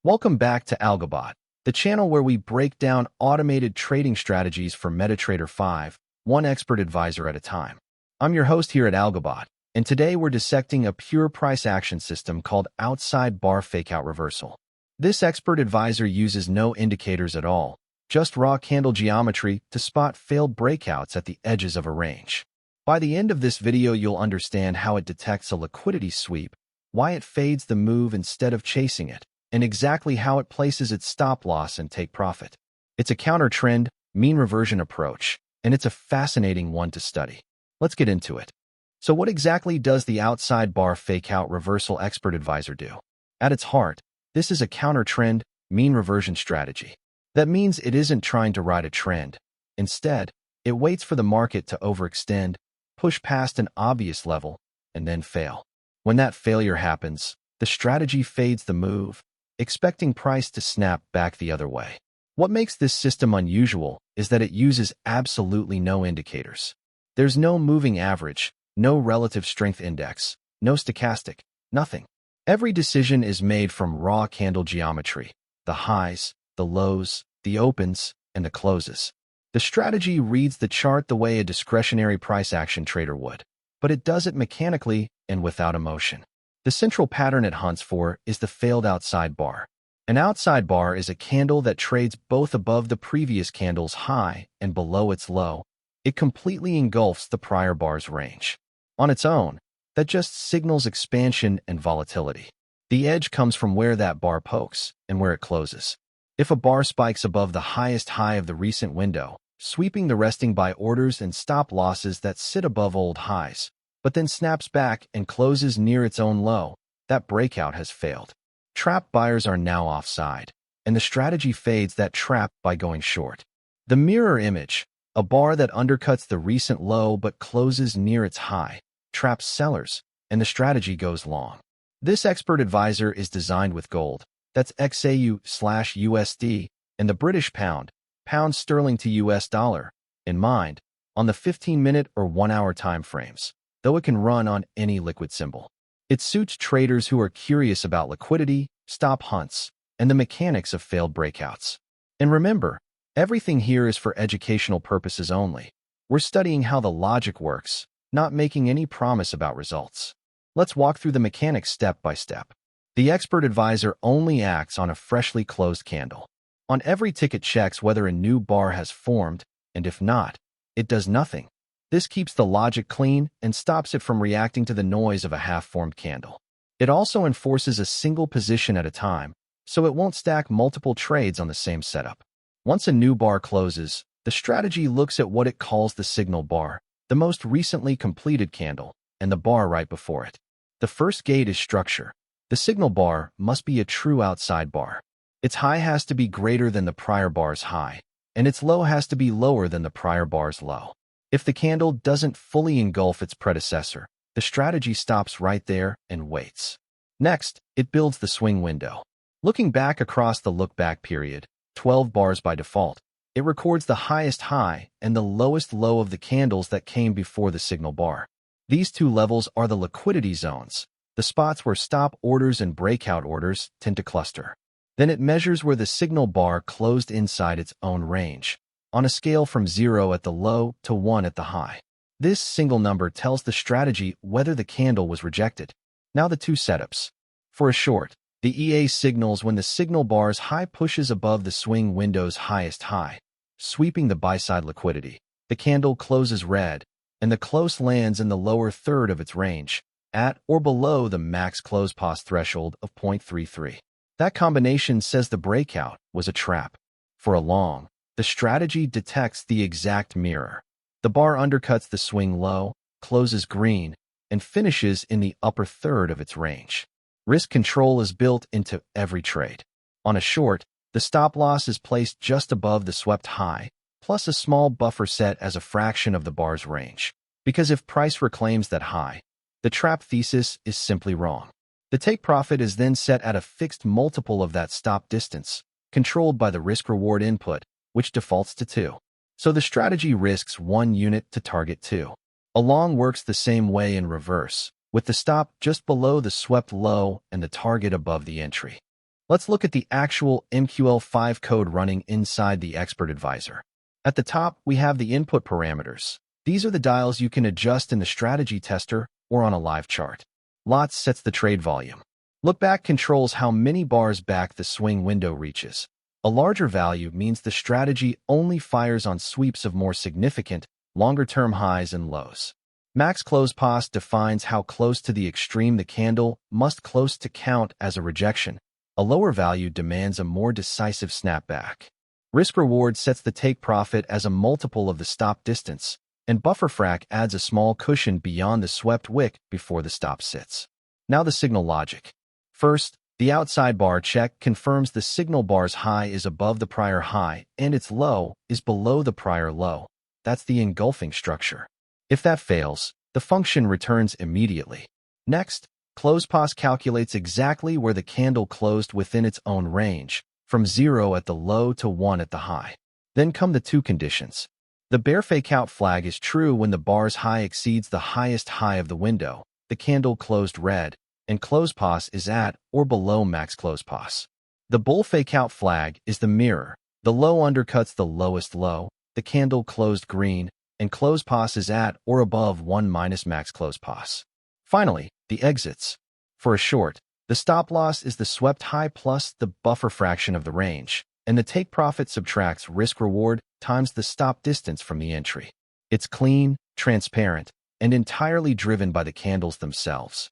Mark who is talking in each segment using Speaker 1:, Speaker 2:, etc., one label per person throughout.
Speaker 1: Welcome back to AlgoBot, the channel where we break down automated trading strategies for MetaTrader 5, one expert advisor at a time. I'm your host here at AlgoBot, and today we're dissecting a pure price action system called Outside Bar Fakeout Reversal. This expert advisor uses no indicators at all, just raw candle geometry to spot failed breakouts at the edges of a range. By the end of this video, you'll understand how it detects a liquidity sweep, why it fades the move instead of chasing it, and exactly how it places its stop loss and take profit. It's a counter-trend, mean reversion approach, and it's a fascinating one to study. Let's get into it. So what exactly does the Outside Bar Fakeout Reversal Expert Advisor do? At its heart, this is a counter-trend, mean reversion strategy. That means it isn't trying to ride a trend. Instead, it waits for the market to overextend, push past an obvious level, and then fail. When that failure happens, the strategy fades the move, expecting price to snap back the other way. What makes this system unusual is that it uses absolutely no indicators. There's no moving average, no relative strength index, no stochastic, nothing. Every decision is made from raw candle geometry, the highs, the lows, the opens, and the closes. The strategy reads the chart the way a discretionary price action trader would, but it does it mechanically and without emotion. The central pattern it hunts for is the failed outside bar. An outside bar is a candle that trades both above the previous candle's high and below its low. It completely engulfs the prior bar's range. On its own, that just signals expansion and volatility. The edge comes from where that bar pokes and where it closes. If a bar spikes above the highest high of the recent window, sweeping the resting buy orders and stop losses that sit above old highs, but then snaps back and closes near its own low, that breakout has failed. Trap buyers are now offside, and the strategy fades that trap by going short. The mirror image, a bar that undercuts the recent low but closes near its high, traps sellers, and the strategy goes long. This expert advisor is designed with gold, that's XAU/USD, and the British pound, pound sterling to US dollar, in mind, on the 15-minute or 1-hour time frames, though it can run on any liquid symbol. It suits traders who are curious about liquidity, stop hunts, and the mechanics of failed breakouts. And remember, everything here is for educational purposes only. We're studying how the logic works, not making any promise about results. Let's walk through the mechanics step by step. The expert advisor only acts on a freshly closed candle. On every tick it checks whether a new bar has formed, and if not, it does nothing. This keeps the logic clean and stops it from reacting to the noise of a half-formed candle. It also enforces a single position at a time, so it won't stack multiple trades on the same setup. Once a new bar closes, the strategy looks at what it calls the signal bar, the most recently completed candle, and the bar right before it. The first gate is structure. The signal bar must be a true outside bar. Its high has to be greater than the prior bar's high, and its low has to be lower than the prior bar's low. If the candle doesn't fully engulf its predecessor, the strategy stops right there and waits. Next, it builds the swing window. Looking back across the look-back period, 12 bars by default, it records the highest high and the lowest low of the candles that came before the signal bar. These two levels are the liquidity zones, the spots where stop orders and breakout orders tend to cluster. Then it measures where the signal bar closed inside its own range, on a scale from 0 at the low to 1 at the high. This single number tells the strategy whether the candle was rejected. Now the two setups. For a short, the EA signals when the signal bar's high pushes above the swing window's highest high, sweeping the buy-side liquidity. The candle closes red, and the close lands in the lower third of its range, at or below the MaxClosePos threshold of 0.33. That combination says the breakout was a trap. For a long, the strategy detects the exact mirror. The bar undercuts the swing low, closes green, and finishes in the upper third of its range. Risk control is built into every trade. On a short, the stop loss is placed just above the swept high, plus a small buffer set as a fraction of the bar's range. Because if price reclaims that high, the trap thesis is simply wrong. The take profit is then set at a fixed multiple of that stop distance, controlled by the risk-reward input, which defaults to 2. So the strategy risks 1 unit to target 2. A long works the same way in reverse, with the stop just below the swept low and the target above the entry. Let's look at the actual MQL5 code running inside the Expert Advisor. At the top, we have the input parameters. These are the dials you can adjust in the strategy tester or on a live chart. Lots sets the trade volume. Lookback controls how many bars back the swing window reaches. A larger value means the strategy only fires on sweeps of more significant, longer-term highs and lows. MaxClosePos defines how close to the extreme the candle must close to count as a rejection. A lower value demands a more decisive snapback. RiskReward sets the take profit as a multiple of the stop distance, and BufferFrac adds a small cushion beyond the swept wick before the stop sits. Now the signal logic. First, the outside bar check confirms the signal bar's high is above the prior high and its low is below the prior low. That's the engulfing structure. If that fails, the function returns immediately. Next, ClosePos calculates exactly where the candle closed within its own range, from 0 at the low to 1 at the high. Then come the two conditions. The bear fakeout flag is true when the bar's high exceeds the highest high of the window, the candle closed red, and ClosePos is at or below MaxClosePos. The bull fakeout flag is the mirror. The low undercuts the lowest low, the candle closed green, and ClosePos is at or above 1 minus MaxClosePos. Finally, the exits. For a short, the stop loss is the swept high plus the buffer fraction of the range, and the take profit subtracts risk reward times the stop distance from the entry. It's clean, transparent, and entirely driven by the candles themselves.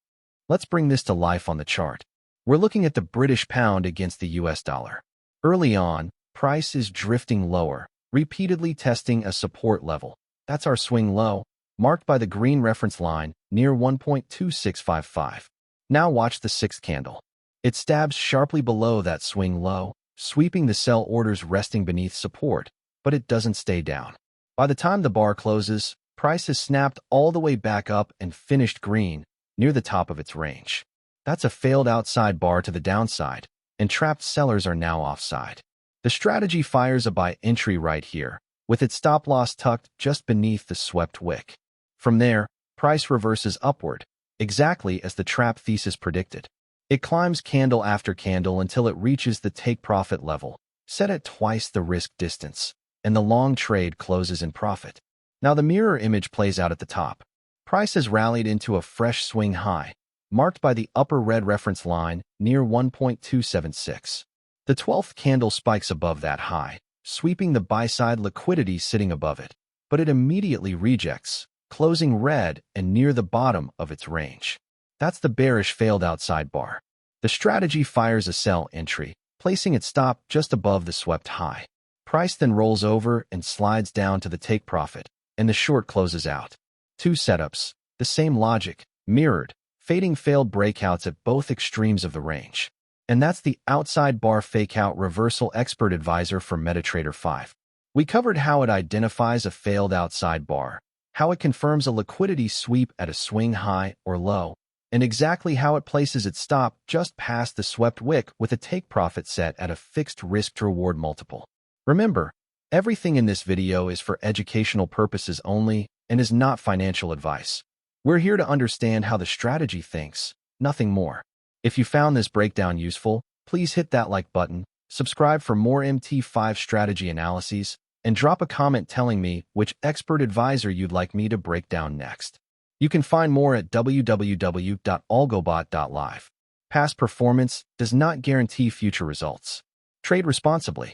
Speaker 1: Let's bring this to life on the chart. We're looking at the British pound against the US dollar. Early on, price is drifting lower, repeatedly testing a support level. That's our swing low, marked by the green reference line near 1.2655. Now watch the sixth candle. It stabs sharply below that swing low, sweeping the sell orders resting beneath support, but it doesn't stay down. By the time the bar closes, price has snapped all the way back up and finished green, near the top of its range. That's a failed outside bar to the downside, and trapped sellers are now offside. The strategy fires a buy entry right here, with its stop loss tucked just beneath the swept wick. From there, price reverses upward, exactly as the trap thesis predicted. It climbs candle after candle until it reaches the take profit level, set at twice the risk distance, and the long trade closes in profit. Now the mirror image plays out at the top. Price has rallied into a fresh swing high, marked by the upper red reference line near 1.276. The 12th candle spikes above that high, sweeping the buy-side liquidity sitting above it, but it immediately rejects, closing red and near the bottom of its range. That's the bearish failed outside bar. The strategy fires a sell entry, placing its stop just above the swept high. Price then rolls over and slides down to the take profit, and the short closes out. Two setups, the same logic, mirrored, fading failed breakouts at both extremes of the range. And that's the Outside Bar Fakeout Reversal Expert Advisor for MetaTrader 5. We covered how it identifies a failed outside bar, how it confirms a liquidity sweep at a swing high or low, and exactly how it places its stop just past the swept wick with a take profit set at a fixed risk-to-reward multiple. Remember, everything in this video is for educational purposes only and is not financial advice. We're here to understand how the strategy thinks, nothing more. If you found this breakdown useful, please hit that like button, subscribe for more MT5 strategy analyses, and drop a comment telling me which expert advisor you'd like me to break down next. You can find more at www.algobot.live. Past performance does not guarantee future results. Trade responsibly.